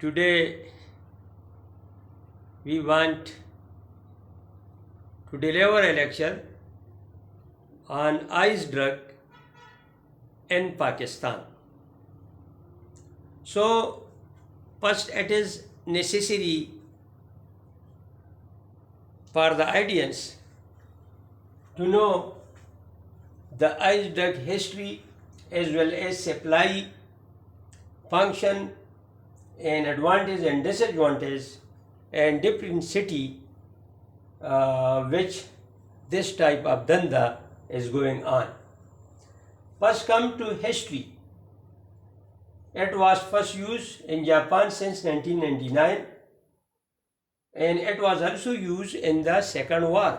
Today we want to deliver a lecture on ice drug in Pakistan. So first it is necessary for the audience to know the ice drug history as well as supply, function and advantage and disadvantage and different city which this type of danda is going on. First come to history. It was first used in Japan since 1999 and it was also used in the second war.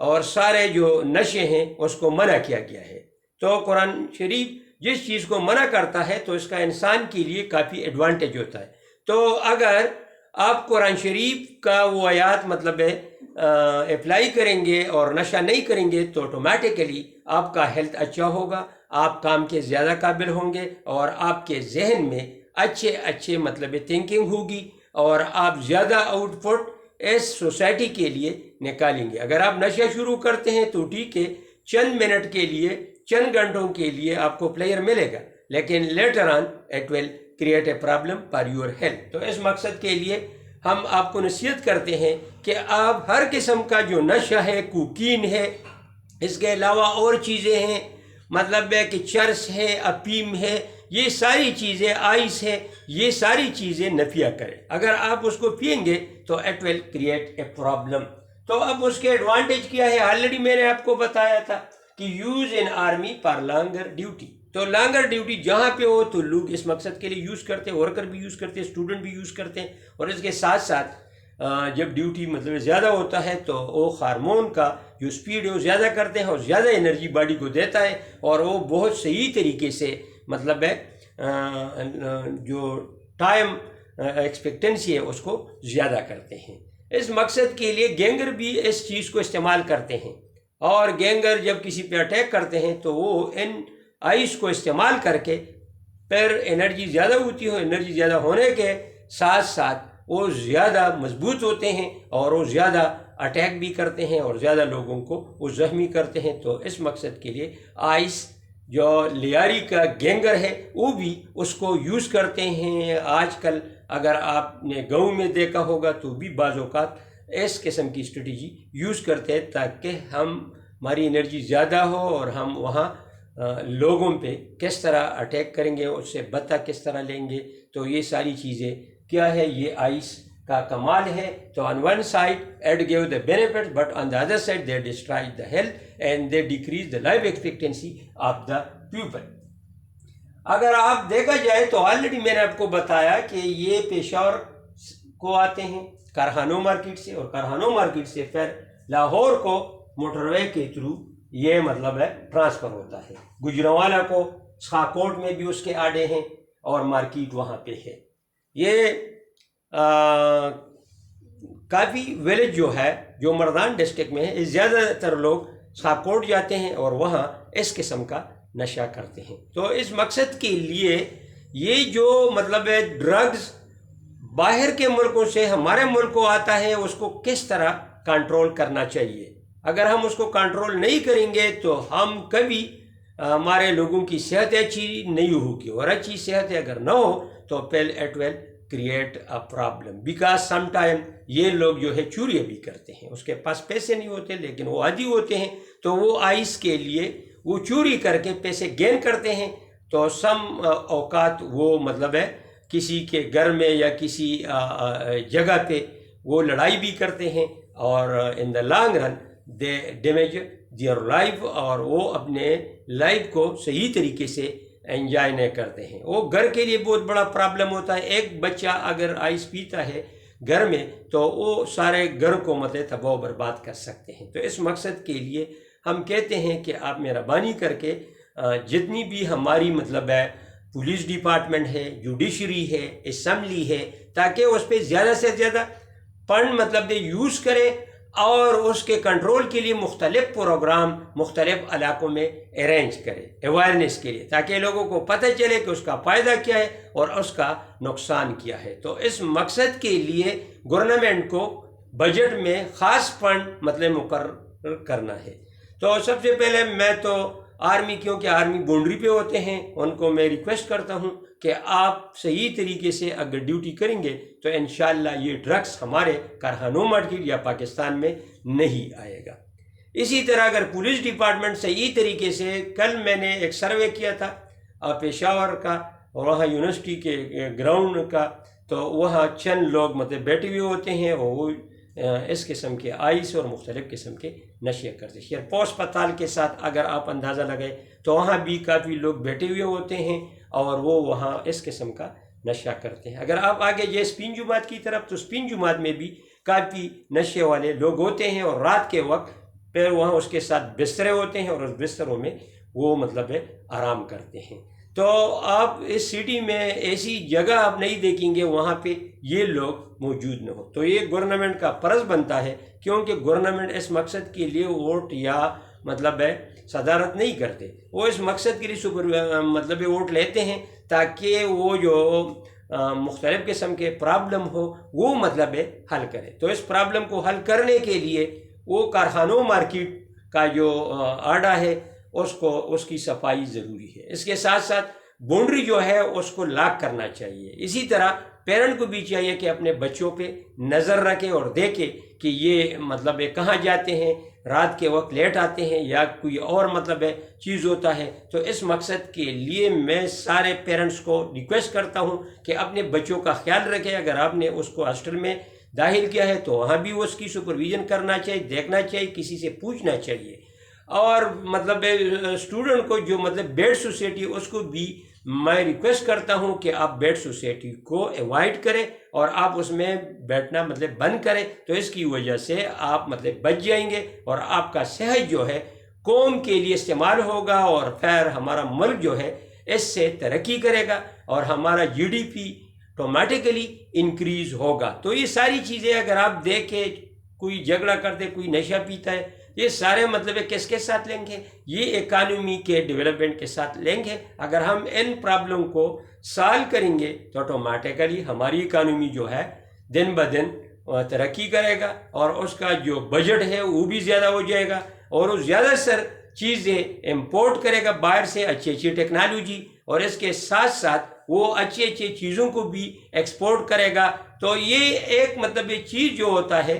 اور سارے جو نشے ہیں اس کو منع کیا گیا ہے۔ تو قرآن شریف جس چیز کو منع کرتا ہے تو اس کا انسان کے لیے کافی ایڈوانٹیج ہوتا ہے۔ تو اگر آپ قرآن شریف کا وہ آیات مطلب ہے اپلائی کریں گے اور نشہ نہیں کریں گے تو آٹومیٹیکلی آپ کا ہیلتھ اچھا ہوگا، آپ کام کے زیادہ قابل ہوں گے اور آپ کے ذہن میں اچھے مطلب تھنکنگ ہوگی اور آپ زیادہ آؤٹ پٹ اس سوسائٹی کے لیے نکالیں گے۔ اگر آپ نشہ شروع کرتے ہیں تو ٹھیک ہے، چند منٹ کے لیے، چند گھنٹوں کے لیے آپ کو پلیئر ملے گا، لیکن later on it will create a problem for your health. تو اس مقصد کے لیے ہم آپ کو نصیحت کرتے ہیں کہ آپ ہر قسم کا جو نشہ ہے، کوکین ہے، اس کے علاوہ اور چیزیں ہیں، مطلب ہے کہ چرس ہے، افیم ہے، یہ ساری چیزیں، آئس ہے، یہ ساری چیزیں نفیہ کریں۔ اگر آپ اس کو پئیں گے تو it will create a problem. تو اب اس کے ایڈوانٹیج کیا ہے؟ آلریڈی میں نے آپ کو بتایا تھا کہ use in army for longer duty. تو لانگر ڈیوٹی جہاں پہ ہو تو لوگ اس مقصد کے لیے یوز کرتے ہیں، ورکر بھی یوز کرتے ہیں، اسٹوڈنٹ بھی یوز کرتے ہیں، اور اس کے ساتھ ساتھ جب ڈیوٹی مطلب زیادہ ہوتا ہے تو وہ ہارمون کا جو سپیڈ ہے وہ زیادہ کرتے ہیں اور زیادہ انرجی باڈی کو دیتا ہے، اور وہ بہت صحیح طریقے سے مطلب ہے جو ٹائم ایکسپیکٹنسی ہے اس کو زیادہ کرتے ہیں۔ اس مقصد کے لیے گینگر بھی اس چیز کو استعمال کرتے ہیں، اور گینگر جب کسی پہ اٹیک کرتے ہیں تو وہ ان آئس کو استعمال کر کے پھر انرجی زیادہ ہوتی ہے، انرجی زیادہ ہونے کے ساتھ ساتھ وہ زیادہ مضبوط ہوتے ہیں اور وہ زیادہ اٹیک بھی کرتے ہیں اور زیادہ لوگوں کو وہ زخمی کرتے ہیں۔ تو اس مقصد کے لیے آئس جو لیاری کا گینگر ہے وہ بھی اس کو یوز کرتے ہیں۔ آج کل اگر آپ نے گاؤں میں دیکھا ہوگا تو بھی بعض اوقات اس قسم کی اسٹریٹجی یوز کرتے ہیں تاکہ ہماری انرجی زیادہ ہو اور ہم وہاں لوگوں پہ کس طرح اٹیک کریں گے، اس سے بتا کس طرح لیں گے۔ تو یہ ساری چیزیں کیا ہے، یہ آئس کا کمال ہے۔ تو on one side it give the benefits, but on the other side they destroy the health and they decrease the life expectancy of the people۔ اگر آپ دیکھا جائے تو آلریڈی میں نے آپ کو بتایا کہ یہ پشاور کو آتے ہیں کارخانوں مارکیٹ سے، اور کارخانوں مارکیٹ سے پھر لاہور کو موٹر وے کے تھرو یہ مطلب ہے ٹرانسفر ہوتا ہے۔ گجرانوالہ کو سکھاکوٹ میں بھی اس کے آڑے ہیں اور مارکیٹ وہاں پہ ہے۔ یہ کافی ویلیج جو ہے جو مردان ڈسٹرکٹ میں ہے، زیادہ تر لوگ سکھاکوٹ جاتے ہیں اور وہاں اس قسم کا نشہ کرتے ہیں۔ تو اس مقصد کے لیے یہ جو مطلب ہے ڈرگز باہر کے ملکوں سے ہمارے ملک کو آتا ہے، اس کو کس طرح کنٹرول کرنا چاہیے۔ اگر ہم اس کو کنٹرول نہیں کریں گے تو ہم کبھی ہمارے لوگوں کی صحت اچھی نہیں ہوگی، اور اچھی صحت اگر نہ ہو تو پھر it will create a problem, because some time یہ لوگ جو ہے چوریاں بھی کرتے ہیں، اس کے پاس پیسے نہیں ہوتے لیکن وہ عادی ہوتے ہیں، تو وہ آئس کے لیے وہ چوری کر کے پیسے گین کرتے ہیں۔ تو سم اوقات وہ مطلب ہے کسی کے گھر میں یا کسی جگہ پہ وہ لڑائی بھی کرتے ہیں، اور in the long run they damage their life, اور وہ اپنے لائف کو صحیح طریقے سے انجوائے نہیں کرتے ہیں۔ وہ گھر کے لیے بہت بڑا پرابلم ہوتا ہے۔ ایک بچہ اگر آئس پیتا ہے گھر میں تو وہ سارے گھر کو مطلب تباہ و برباد کر سکتے ہیں۔ تو اس مقصد کے لیے ہم کہتے ہیں کہ آپ مہربانی کر کے جتنی بھی ہماری مطلب ہے پولیس ڈپارٹمنٹ ہے، جوڈیشری ہے، اسمبلی ہے، تاکہ اس پہ زیادہ سے زیادہ فنڈ مطلب یوز کریں اور اس کے کنٹرول کے لیے مختلف پروگرام مختلف علاقوں میں ارینج کرے اویئرنیس کے لیے، تاکہ لوگوں کو پتہ چلے کہ اس کا فائدہ کیا ہے اور اس کا نقصان کیا ہے۔ تو اس مقصد کے لیے گورنمنٹ کو بجٹ میں خاص فنڈ مطلب مقرر کرنا ہے۔ تو سب سے پہلے میں تو آرمی، کیونکہ آرمی باؤنڈری پہ ہوتے ہیں، ان کو میں ریکویسٹ کرتا ہوں کہ آپ صحیح طریقے سے اگر ڈیوٹی کریں گے تو انشاءاللہ یہ ڈرگس ہمارے کارخانوں مارکیٹ یا پاکستان میں نہیں آئے گا۔ اسی طرح اگر پولیس ڈپارٹمنٹ صحیح طریقے سے، کل میں نے ایک سروے کیا تھا پشاور کا اور وہاں یونیورسٹی کے گراؤنڈ کا، تو وہاں چند لوگ مطلب بیٹھے ہوئے ہوتے ہیں اور وہ اس قسم کے آئس اور مختلف قسم کے نشے کرتے ہیں۔ پوسٹ پتال کے ساتھ اگر آپ اندازہ لگائیں تو وہاں بھی کافی لوگ بیٹھے ہوئے ہوتے ہیں اور وہ وہاں اس قسم کا نشہ کرتے ہیں۔ اگر آپ آگے جائیں اسپین جماعت کی طرف تو اسپین جماعت میں بھی کافی نشے والے لوگ ہوتے ہیں، اور رات کے وقت پھر وہاں اس کے ساتھ بسترے ہوتے ہیں اور اس بستروں میں وہ مطلب ہے آرام کرتے ہیں. تو آپ اس سٹی میں ایسی جگہ آپ نہیں دیکھیں گے وہاں پہ یہ لوگ موجود نہ ہو. تو یہ گورنمنٹ کا فرض بنتا ہے، کیونکہ گورنمنٹ اس مقصد کے لیے ووٹ یا مطلب ہے صدارت نہیں کرتے، وہ اس مقصد کے لیے مطلب ووٹ لیتے ہیں تاکہ وہ جو مختلف قسم کے پرابلم ہو وہ مطلب ہے حل کرے. تو اس پرابلم کو حل کرنے کے لیے وہ کارخانوں مارکیٹ کا جو آڈا ہے اس کی صفائی ضروری ہے. اس کے ساتھ ساتھ باؤنڈری جو ہے اس کو لاک کرنا چاہیے. اسی طرح پیرنٹ کو بھی چاہیے کہ اپنے بچوں پہ نظر رکھے اور دیکھے کہ یہ مطلب کہاں جاتے ہیں، رات کے وقت لیٹ آتے ہیں یا کوئی اور مطلب چیز ہوتا ہے. تو اس مقصد کے لیے میں سارے پیرنٹس کو ریکویسٹ کرتا ہوں کہ اپنے بچوں کا خیال رکھیں. اگر آپ نے اس کو ہاسٹل میں داخل کیا ہے تو وہاں بھی اس کی سپرویژن کرنا چاہیے، دیکھنا چاہیے، کسی سے پوچھنا چاہیے. اور مطلب اسٹوڈنٹ کو جو مطلب بیڈ سوسائٹی اس کو بھی میں ریکویسٹ کرتا ہوں کہ آپ بیڈ سوسائٹی کو ایوائڈ کریں اور آپ اس میں بیٹھنا مطلب بند کریں. تو اس کی وجہ سے آپ مطلب بچ جائیں گے اور آپ کا صحت جو ہے قوم کے لیے استعمال ہوگا اور پھر ہمارا ملک جو ہے اس سے ترقی کرے گا اور ہمارا GDP آٹومیٹیکلی انکریز ہوگا. تو یہ ساری چیزیں اگر آپ دیکھیں، کوئی جھگڑا کرتے، کوئی نشہ پیتا ہے، یہ سارے مطلب کس کے ساتھ لنک ہے؟ یہ اکانومی کے ڈیولپمنٹ کے ساتھ لنک ہے. اگر ہم ان پرابلم کو سالو کریں گے تو آٹومیٹیکلی ہماری اکانومی جو ہے دن بدن ترقی کرے گا اور اس کا جو بجٹ ہے وہ بھی زیادہ ہو جائے گا اور وہ زیادہ سر چیزیں امپورٹ کرے گا باہر سے، اچھی اچھی ٹیکنالوجی، اور اس کے ساتھ ساتھ وہ اچھی اچھی چیزوں کو بھی ایکسپورٹ کرے گا. تو یہ ایک مطلب چیز جو ہوتا ہے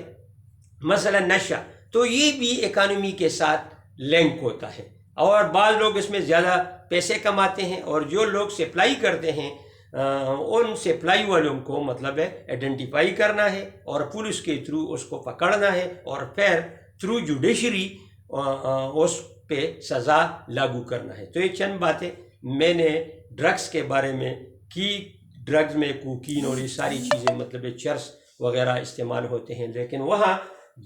مثلا نشہ، تو یہ بھی اکانومی کے ساتھ لنک ہوتا ہے اور بعض لوگ اس میں زیادہ پیسے کماتے ہیں اور جو لوگ سپلائی کرتے ہیں ان سپلائی والوں کو مطلب آئیڈینٹیفائی کرنا ہے اور پولیس کے تھرو اس کو پکڑنا ہے اور پھر تھرو جوڈیشری اس پہ سزا لاگو کرنا ہے. تو یہ چند باتیں میں نے ڈرگس کے بارے میں کی. ڈرگز میں کوکین اور یہ ساری چیزیں مطلب چرس وغیرہ استعمال ہوتے ہیں، لیکن وہاں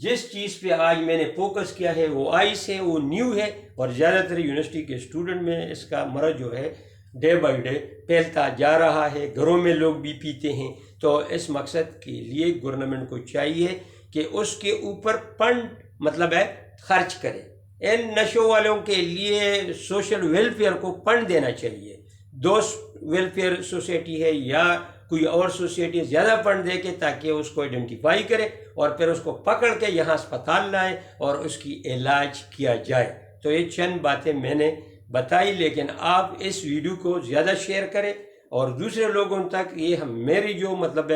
جس چیز پہ آج میں نے فوکس کیا ہے وہ آئس ہے، وہ نیو ہے اور زیادہ تر یونیورسٹی کے اسٹوڈنٹ میں اس کا مرض جو ہے ڈے بائی ڈے پھیلتا جا رہا ہے. گھروں میں لوگ بھی پیتے ہیں. تو اس مقصد کے لیے گورنمنٹ کو چاہیے کہ اس کے اوپر فنڈ مطلب خرچ کرے. ان نشوں والوں کے لیے سوشل ویلفیئر کو فنڈ دینا چاہیے. دوست ویلفیئر سوسائٹی ہے یا کوئی اور سوسائٹی زیادہ فنڈ دے کے تاکہ اس کو آئیڈینٹیفائی کرے اور پھر اس کو پکڑ کے یہاں اسپتال لائیں اور اس کی علاج کیا جائے. تو یہ چند باتیں میں نے بتائی، لیکن آپ اس ویڈیو کو زیادہ شیئر کریں اور دوسرے لوگوں تک یہ میری جو مطلب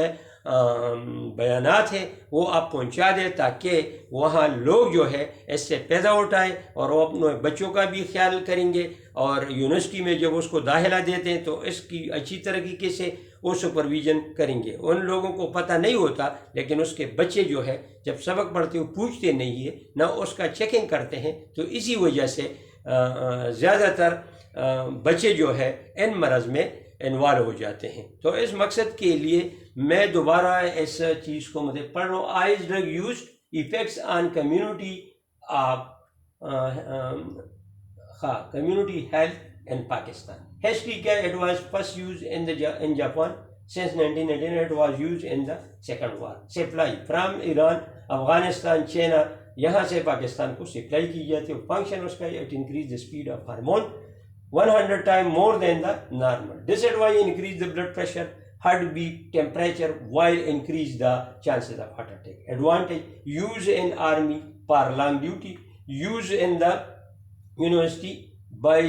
بیانات ہیں وہ آپ پہنچا دیں تاکہ وہاں لوگ جو ہے اس سے پیدا اٹھائیں اور وہ اپنے بچوں کا بھی خیال کریں گے اور یونیورسٹی میں جب اس کو داخلہ دیتے ہیں تو اس کی اچھی طریقے سے وہ سپرویژن کریں گے. ان لوگوں کو پتہ نہیں ہوتا لیکن اس کے بچے جو ہے جب سبق پڑھتے وہ پوچھتے نہیں ہے، نہ اس کا چیکنگ کرتے ہیں. تو اسی وجہ سے زیادہ تر بچے جو ہے ان مرض میں انوالو ہو جاتے ہیں. تو اس مقصد کے لیے میں دوبارہ اس چیز کو پڑھ رہا ہوں. Ice drug use effects on community community health in Pakistan. History it was first used in Japan since 1919. It was used in the Second War. Supply from Iran, Afghanistan, China, یہاں سے پاکستان کو سپلائی کی جاتی ہے. Function اس کا it increase the speed of hormone 100 times more than the normal. Disadvantage increase the blood pressure, heartbeat, temperature, while increase the chances of heart attack. Advantage use in army for long duty, use in the university by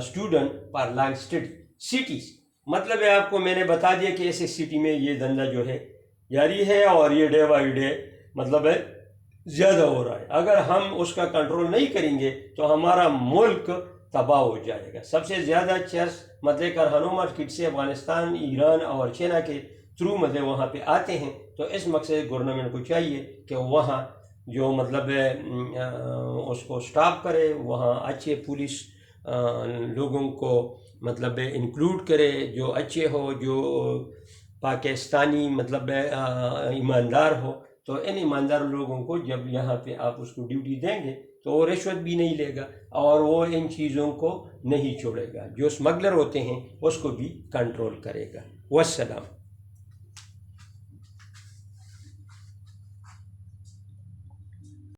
student for long study. Cities مطلب ہے آپ کو میں نے بتا دیا کہ ایسے سٹی میں یہ دھندا جو ہے جاری ہے اور یہ ڈے بائی ڈے مطلب ہے زیادہ ہو رہا ہے. اگر ہم اس کا کنٹرول نہیں کریں گے تو ہمارا ملک تباہ ہو جائے گا. سب سے زیادہ چرس مطلب کارخانوں مارکیٹ سے افغانستان، ایران اور چائنا کے تھرو مطلب وہاں پہ آتے ہیں. تو اس مقصد گورنمنٹ کو چاہیے کہ وہاں جو مطلب اس کو سٹاپ کرے، وہاں اچھے پولیس لوگوں کو مطلب انکلوڈ کرے جو اچھے ہو، جو پاکستانی مطلب ایماندار ہو. تو تو ان ایماندار لوگوں کو جب یہاں پہ آپ اس کو ڈیوٹی دیں گے تو وہ رشوت بھی نہیں لے گا اور وہ ان چیزوں کو نہیں چھوڑے گا، جو اسمگلر ہوتے ہیں اس کو بھی کنٹرول کرے گا۔ والسلام۔